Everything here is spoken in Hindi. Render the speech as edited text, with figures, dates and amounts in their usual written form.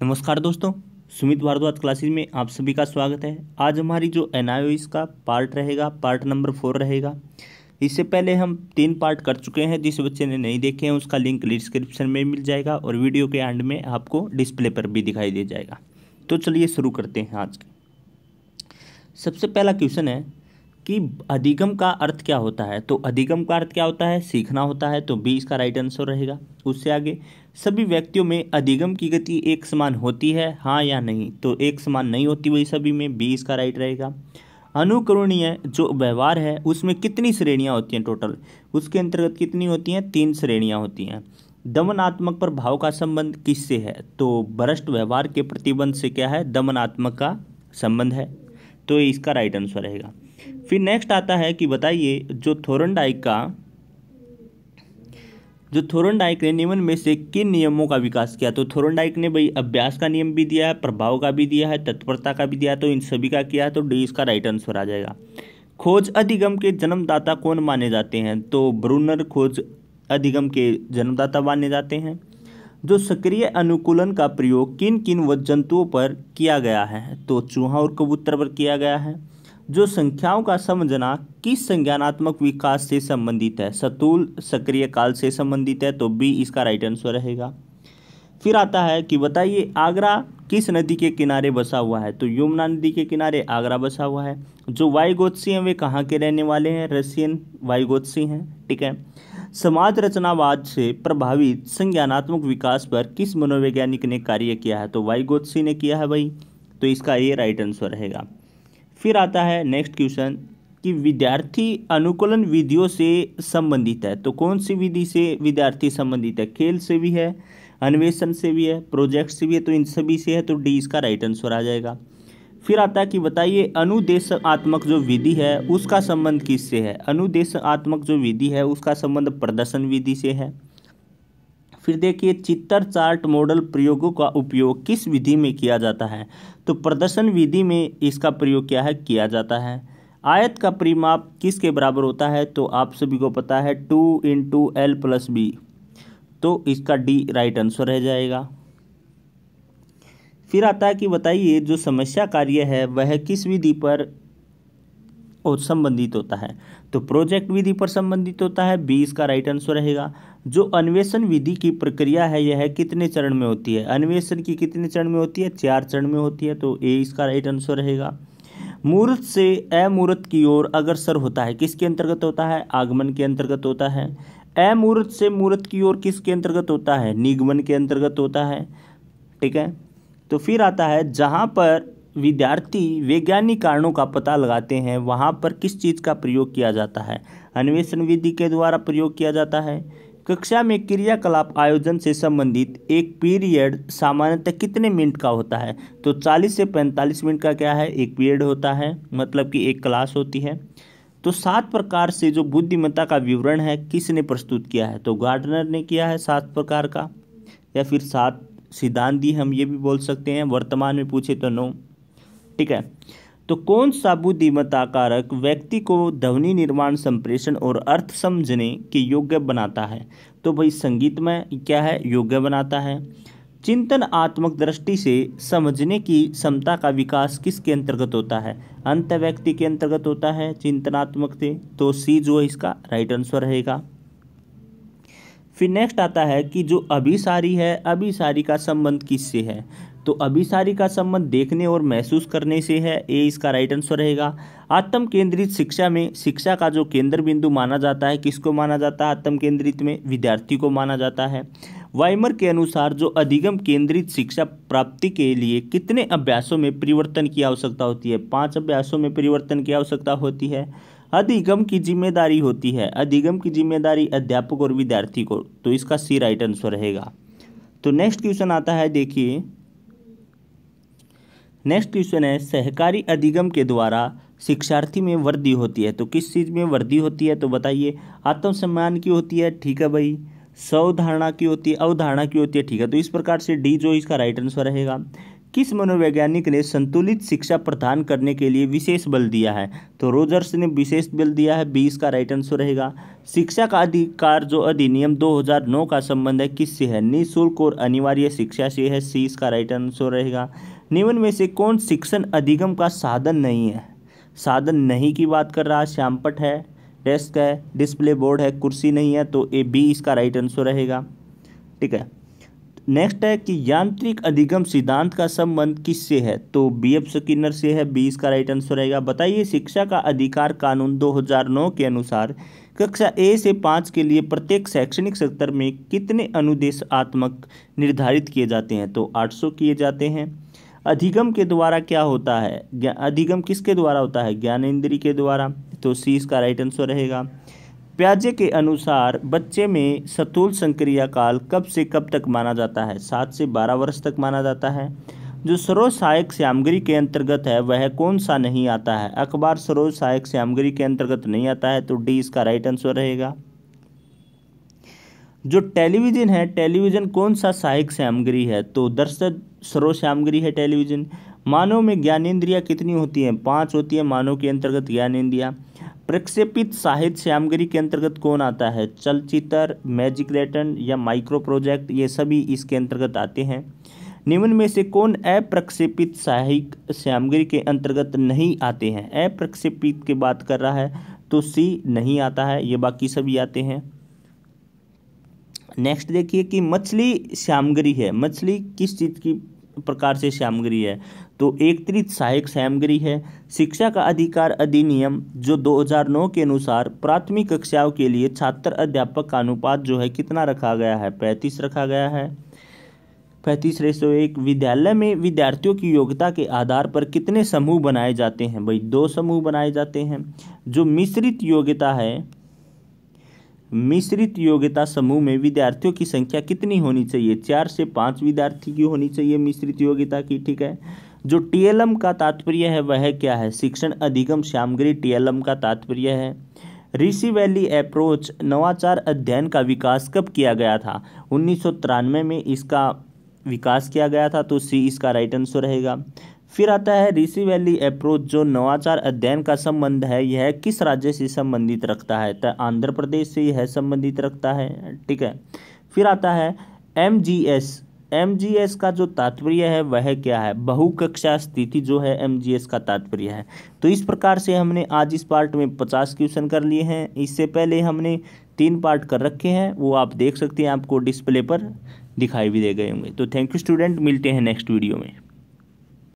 नमस्कार दोस्तों, सुमित भारद्वाज क्लासेज में आप सभी का स्वागत है। आज हमारी जो एनआईओएस का पार्ट रहेगा, पार्ट नंबर 4 रहेगा। इससे पहले हम 3 पार्ट कर चुके हैं। जिस बच्चे ने नहीं देखे हैं उसका लिंक डिस्क्रिप्शन में मिल जाएगा और वीडियो के एंड में आपको डिस्प्ले पर भी दिखाई दे जाएगा। तो चलिए शुरू करते हैं। आज सबसे पहला क्वेश्चन है कि अधिगम का अर्थ क्या होता है। तो अधिगम का अर्थ क्या होता है? सीखना होता है। तो बी इसका राइट आंसर रहेगा। उससे आगे, सभी व्यक्तियों में अधिगम की गति एक समान होती है, हाँ या नहीं? तो एक समान नहीं होती वही सभी में, बी इसका राइट रहेगा। अनुकरणीय जो व्यवहार है उसमें कितनी श्रेणियां होती हैं टोटल? उसके अंतर्गत कितनी होती हैं? 3 श्रेणियां होती हैं। दमनात्मक प्रभाव का संबंध किससे है? तो भ्रष्ट व्यवहार के प्रतिबंध से क्या है? दमनात्मक का संबंध है। तो इसका राइट आंसर रहेगा। फिर नेक्स्ट आता है कि बताइए जो थोरनडाइक ने निम्न में से किन नियमों का विकास किया? तो थोरनडाइक ने भाई अभ्यास का नियम भी दिया है, प्रभाव का भी दिया है, तत्परता का भी दिया है। तो इन सभी का किया है। तो डी इसका राइट आंसर आ जाएगा। खोज अधिगम के जन्मदाता कौन माने जाते हैं? तो ब्रूनर खोज अधिगम के जन्मदाता माने जाते हैं। जो सक्रिय अनुकूलन का प्रयोग किन किन जंतुओं पर किया गया है? तो चूहा और कबूतर पर किया गया है। जो संख्याओं का समझना किस संज्ञानात्मक विकास से संबंधित है? स्थूल सक्रिय काल से संबंधित है। तो बी इसका राइट आंसर रहेगा। फिर आता है कि बताइए आगरा किस नदी के किनारे बसा हुआ है? तो यमुना नदी के किनारे आगरा बसा हुआ है। जो वाइगोत्सी हैं वे कहाँ के रहने वाले हैं? रशियन वाइगोत्सी हैं। ठीक है। समाज रचनावाद से प्रभावित संज्ञानात्मक विकास पर किस मनोवैज्ञानिक ने कार्य किया है? तो वाइगोत्सी ने किया है भाई। तो इसका ये राइट आंसर रहेगा। फिर आता है नेक्स्ट क्वेश्चन कि विद्यार्थी अनुकूलन विधियों से संबंधित है। तो कौन सी विधि से विद्यार्थी संबंधित है? खेल से भी है, अन्वेषण से भी है, प्रोजेक्ट से भी है। तो इन सभी से है। तो डी इसका राइट आंसर आ जाएगा। फिर आता है कि बताइए अनुदेशात्मक जो विधि है उसका संबंध किससे है? अनुदेशात्मक जो विधि है उसका संबंध प्रदर्शन विधि से है। फिर देखिए चित्र चार्ट मॉडल प्रयोगों का उपयोग किस विधि में किया जाता है? तो प्रदर्शन विधि में इसका प्रयोग क्या है? किया जाता है। आयत का परिमाप किसके बराबर होता है? तो आप सभी को पता है 2 × L+B। तो इसका डी राइट आंसर रह जाएगा। फिर आता है कि बताइए जो समस्या कार्य है वह किस विधि पर और संबंधित होता है? तो प्रोजेक्ट विधि पर संबंधित होता है। बी इसका राइट आंसर रहेगा। जो अन्वेषण विधि की प्रक्रिया है यह कितने चरण में होती है? अन्वेषण की कितने चरण में होती है? 4 चरण में होती है। तो ए इसका राइट आंसर रहेगा। मूर्त से अमूर्त की ओर अग्रसर होता है किसके अंतर्गत होता है? आगमन के अंतर्गत होता है। अमूर्त से मूर्त की ओर किसके अंतर्गत होता है? निगमन के अंतर्गत होता है। ठीक है। तो फिर आता है जहाँ पर विद्यार्थी वैज्ञानिक कारणों का पता लगाते हैं वहाँ पर किस चीज़ का प्रयोग किया जाता है? अन्वेषण विधि के द्वारा प्रयोग किया जाता है। कक्षा में क्रियाकलाप आयोजन से संबंधित एक पीरियड सामान्यतः कितने मिनट का होता है? तो 40 से 45 मिनट का क्या है? एक पीरियड होता है, मतलब कि एक क्लास होती है। तो 7 प्रकार से जो बुद्धिमत्ता का विवरण है किसने प्रस्तुत किया है? तो गार्डनर ने किया है 7 प्रकार का, या फिर 7 सिद्धांत दी हम ये भी बोल सकते हैं। वर्तमान में पूछे तो 9। ठीक है। तो कौन सा बुद्धिमत्ता कारक व्यक्ति को ध्वनि निर्माण, संप्रेषण और अर्थ समझने के योग्य बनाता है? तो भाई संगीत में क्या है? योग्य बनाता है। चिंतनात्मक दृष्टि से समझने की क्षमता का विकास किसके अंतर्गत होता है? अंत व्यक्ति के अंतर्गत होता है चिंतनात्मक से। तो सी जो है इसका राइट आंसर रहेगा। फिर नेक्स्ट आता है कि जो अभिसारी है, अभिसारी का संबंध किससे है? तो अभिसारी का संबंध देखने और महसूस करने से है। ए इसका राइट आंसर रहेगा। आत्म केंद्रित शिक्षा में शिक्षा का जो केंद्र बिंदु माना जाता है किसको माना जाता है? आत्म केंद्रित में विद्यार्थी को माना जाता है। वाइमर के अनुसार जो अधिगम केंद्रित शिक्षा प्राप्ति के लिए कितने अभ्यासों में परिवर्तन की आवश्यकता होती है? 5 अभ्यासों में परिवर्तन की आवश्यकता होती है। अधिगम की जिम्मेदारी होती है, अधिगम की जिम्मेदारी अध्यापक और विद्यार्थी को। तो इसका सी राइट आंसर रहेगा। तो नेक्स्ट क्वेश्चन आता है, देखिए नेक्स्ट क्वेश्चन है सहकारी अधिगम के द्वारा शिक्षार्थी में वृद्धि होती है। तो किस चीज़ में वृद्धि होती है? तो बताइए। आत्मसम्मान की होती है। ठीक है भाई। स्वधारणा की होती है, अवधारणा की होती है। ठीक है। तो इस प्रकार से डी जो इसका राइट आंसर रहेगा। किस मनोवैज्ञानिक ने संतुलित शिक्षा प्रदान करने के लिए विशेष बल दिया है? तो रोजर्स ने विशेष बल दिया है, 20 का राइट आंसर रहेगा। शिक्षा का अधिकार जो अधिनियम 2009 का संबंध है किससे है? निःशुल्क और अनिवार्य शिक्षा से है, 30 का राइट आंसर रहेगा। निम्न में से कौन शिक्षण अधिगम का साधन नहीं है? साधन नहीं की बात कर रहा है, श्यामपट्ट है, डेस्क है, डिस्प्ले बोर्ड है, कुर्सी नहीं है, तो ए बी इसका राइट आंसर रहेगा। ठीक है, नेक्स्ट है कि यांत्रिक अधिगम सिद्धांत का संबंध किससे है? तो बीएफ स्किनर से है, 20 का राइट आंसर रहेगा। बताइए शिक्षा का अधिकार कानून 2009 के अनुसार कक्षा ए से 5 के लिए प्रत्येक शैक्षणिक सत्र में कितने अनुदेशात्मक निर्धारित किए जाते हैं? तो 800 किए जाते हैं। अधिगम के द्वारा क्या होता है? अधिगम किसके द्वारा होता है? ज्ञानेंद्रिय के द्वारा, तो सी इसका राइट आंसर रहेगा। प्याजे के अनुसार बच्चे में स्थूल संक्रिया काल कब से कब तक माना जाता है? 7 से 12 वर्ष तक माना जाता है। जो सर्व सहायक सामग्री के अंतर्गत है वह कौन सा नहीं आता है? अखबार सर्व सहायक सामग्री के अंतर्गत नहीं आता है, तो डी इसका राइट आंसर रहेगा। जो टेलीविजन है, टेलीविजन कौन सा सहायक सामग्री है? तो दर्शक सर्व सामग्री है टेलीविजन। मानव में ज्ञानेंद्रियाँ कितनी होती हैं? 5 होती है मानव के अंतर्गत ज्ञानेंद्रियाँ। प्रक्षेपित साहित्य सामग्री के अंतर्गत कौन आता है? चलचित्र, मैजिक लेटन या माइक्रो प्रोजेक्ट, ये सभी इसके अंतर्गत आते हैं। निम्न में से कौन अप्रक्षेपित साहित्य सामग्री के अंतर्गत नहीं आते हैं? अप्रक्षेपित की बात कर रहा है, तो सी नहीं आता है, ये बाकी सभी आते हैं। नेक्स्ट देखिए कि मछली सामग्री है, मछली किस चीज़ की प्रकार से सामग्री है? तो एकत्रित सहायक सामग्री है। शिक्षा का अधिकार अधिनियम जो 2009 के अनुसार प्राथमिक कक्षाओं के लिए छात्र अध्यापक का अनुपात जो है कितना रखा गया है? 35 रखा गया है, 35:1। विद्यालय में विद्यार्थियों की योग्यता के आधार पर कितने समूह बनाए जाते हैं? भाई 2 समूह बनाए जाते हैं। जो मिश्रित योग्यता है, मिश्रित योग्यता समूह में विद्यार्थियों की संख्या कितनी होनी चाहिए? 4 से 5 विद्यार्थी की होनी चाहिए मिश्रित योग्यता की। ठीक है, जो टीएलएम का तात्पर्य है वह क्या है? शिक्षण अधिगम सामग्री टीएलएम का तात्पर्य है। ऋषि वैली अप्रोच नवाचार अध्ययन का विकास कब किया गया था? 1993 में इसका विकास किया गया था, तो सी इसका राइट आंसर रहेगा। फिर आता है ऋषि वैली अप्रोच जो नवाचार अध्ययन का संबंध है यह किस राज्य से संबंधित रखता है? तो आंध्र प्रदेश से यह संबंधित रखता है। ठीक है, फिर आता है एमजीएस। एमजीएस का जो तात्पर्य है वह क्या है? बहुकक्षा स्थिति जो है एमजीएस का तात्पर्य है। तो इस प्रकार से हमने आज इस पार्ट में 50 क्वेश्चन कर लिए हैं। इससे पहले हमने 3 पार्ट कर रखे हैं, वो आप देख सकते हैं, आपको डिस्प्ले पर दिखाई भी दे गए होंगे। तो थैंक यू स्टूडेंट, मिलते हैं नेक्स्ट वीडियो में।